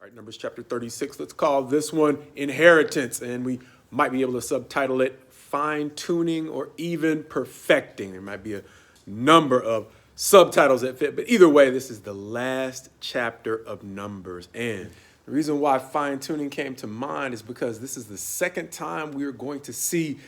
All right, Numbers chapter 36. Let's call this one Inheritance, and we might be able to subtitle it Fine Tuning or even Perfecting. There might be a number of subtitles that fit, but either way, this is the last chapter of Numbers. And the reason why fine tuning came to mind is because this is the second time we are going to see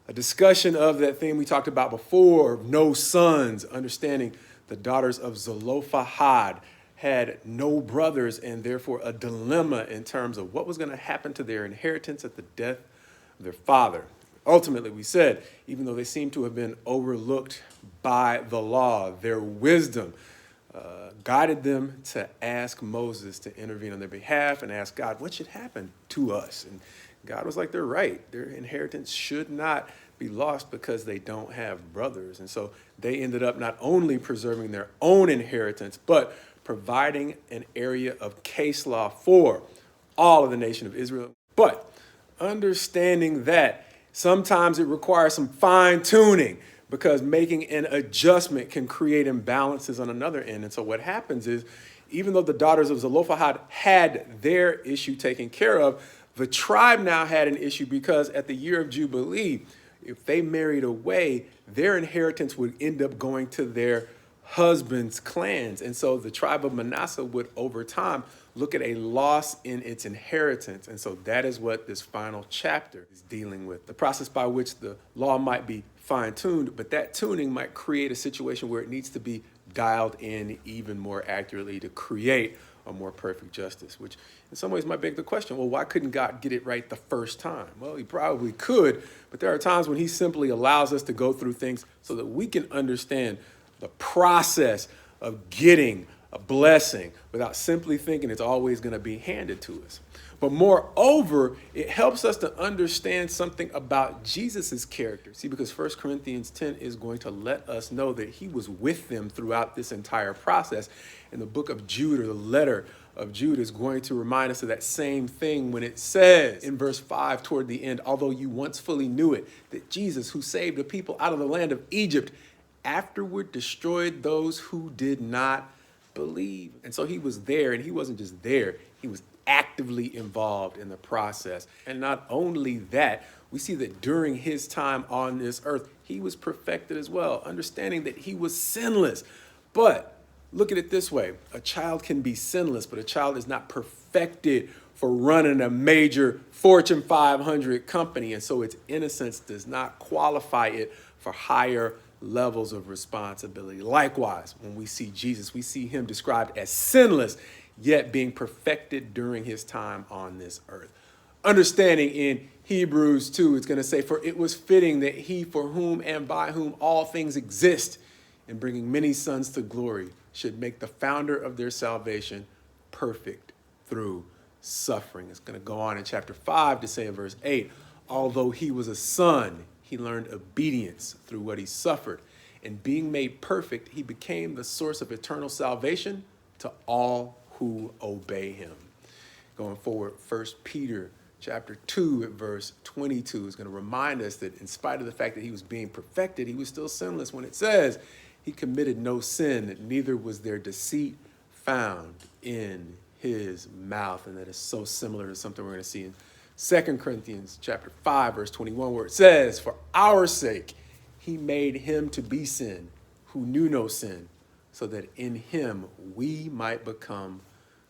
a discussion of that thing we talked about before, no sons, understanding the daughters of Zelophehad had no brothers and therefore a dilemma in terms of what was going to happen to their inheritance at the death of their father. Ultimately, we said, even though they seem to have been overlooked by the law, their wisdom guided them to ask Moses to intervene on their behalf and ask God, what should happen to us? And God was like, they're right. Their inheritance should not be lost because they don't have brothers. And so they ended up not only preserving their own inheritance, but providing an area of case law for all of the nation of Israel. But understanding that sometimes it requires some fine tuning because making an adjustment can create imbalances on another end. And so what happens is, even though the daughters of Zelophehad had their issue taken care of, the tribe now had an issue because at the year of Jubilee, if they married away, their inheritance would end up going to their husbands' clans. And so the tribe of Manasseh would, over time, look at a loss in its inheritance. And so that is what this final chapter is dealing with. The process by which the law might be fine-tuned, but that tuning might create a situation where it needs to be dialed in even more accurately to create a more perfect justice, which in some ways might beg the question, well, why couldn't God get it right the first time? Well, he probably could, but there are times when he simply allows us to go through things so that we can understand the process of getting a blessing without simply thinking it's always going to be handed to us. But moreover, it helps us to understand something about Jesus's character. See, because 1 Corinthians 10 is going to let us know that he was with them throughout this entire process. And the book of Jude, or the letter of Jude, is going to remind us of that same thing when it says in verse 5 toward the end, although you once fully knew it, that Jesus, who saved the people out of the land of Egypt, afterward destroyed those who did not believe. And so he was there, and he wasn't just there, he was actively involved in the process. And not only that, we see that during his time on this earth, he was perfected as well, understanding that he was sinless. But look at it this way, a child can be sinless, but a child is not perfected for running a major Fortune 500 company. And so its innocence does not qualify it for higher levels of responsibility. Likewise, when we see Jesus, we see him described as sinless, yet being perfected during his time on this earth. Understanding in Hebrews 2, it's going to say, for it was fitting that he for whom and by whom all things exist, in bringing many sons to glory, should make the founder of their salvation perfect through suffering. It's going to go on in chapter 5 to say in verse 8, although he was a son, he learned obedience through what he suffered. And being made perfect, he became the source of eternal salvation to all who obey him. Going forward, 1 Peter chapter 2 at verse 22 is going to remind us that in spite of the fact that he was being perfected, he was still sinless when it says he committed no sin, neither was there deceit found in his mouth. And that is so similar to something we're going to see in 2 Corinthians chapter 5, verse 21, where it says, for our sake, he made him to be sin who knew no sin, so that in him we might become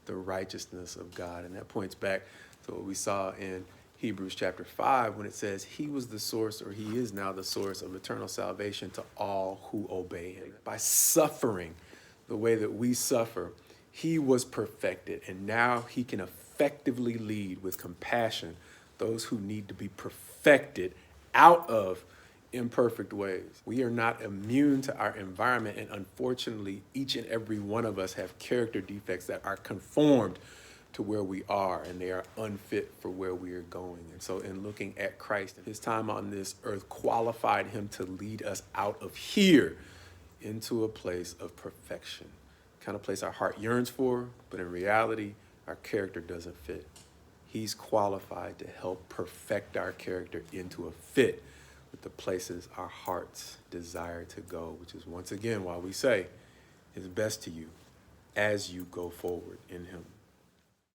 the righteousness of God. And that points back to what we saw in Hebrews chapter 5, when it says he was the source, or he is now the source of eternal salvation to all who obey him. By suffering the way that we suffer, he was perfected, and now he can effectively lead with compassion those who need to be perfected out of imperfect ways. We are not immune to our environment, and unfortunately, each and every one of us have character defects that are conformed to where we are, and they are unfit for where we are going. And so in looking at Christ, his time on this earth qualified him to lead us out of here into a place of perfection, kind of place our heart yearns for, but in reality, our character doesn't fit. He's qualified to help perfect our character into a fit with the places our hearts desire to go, which is once again why we say his best to you as you go forward in him.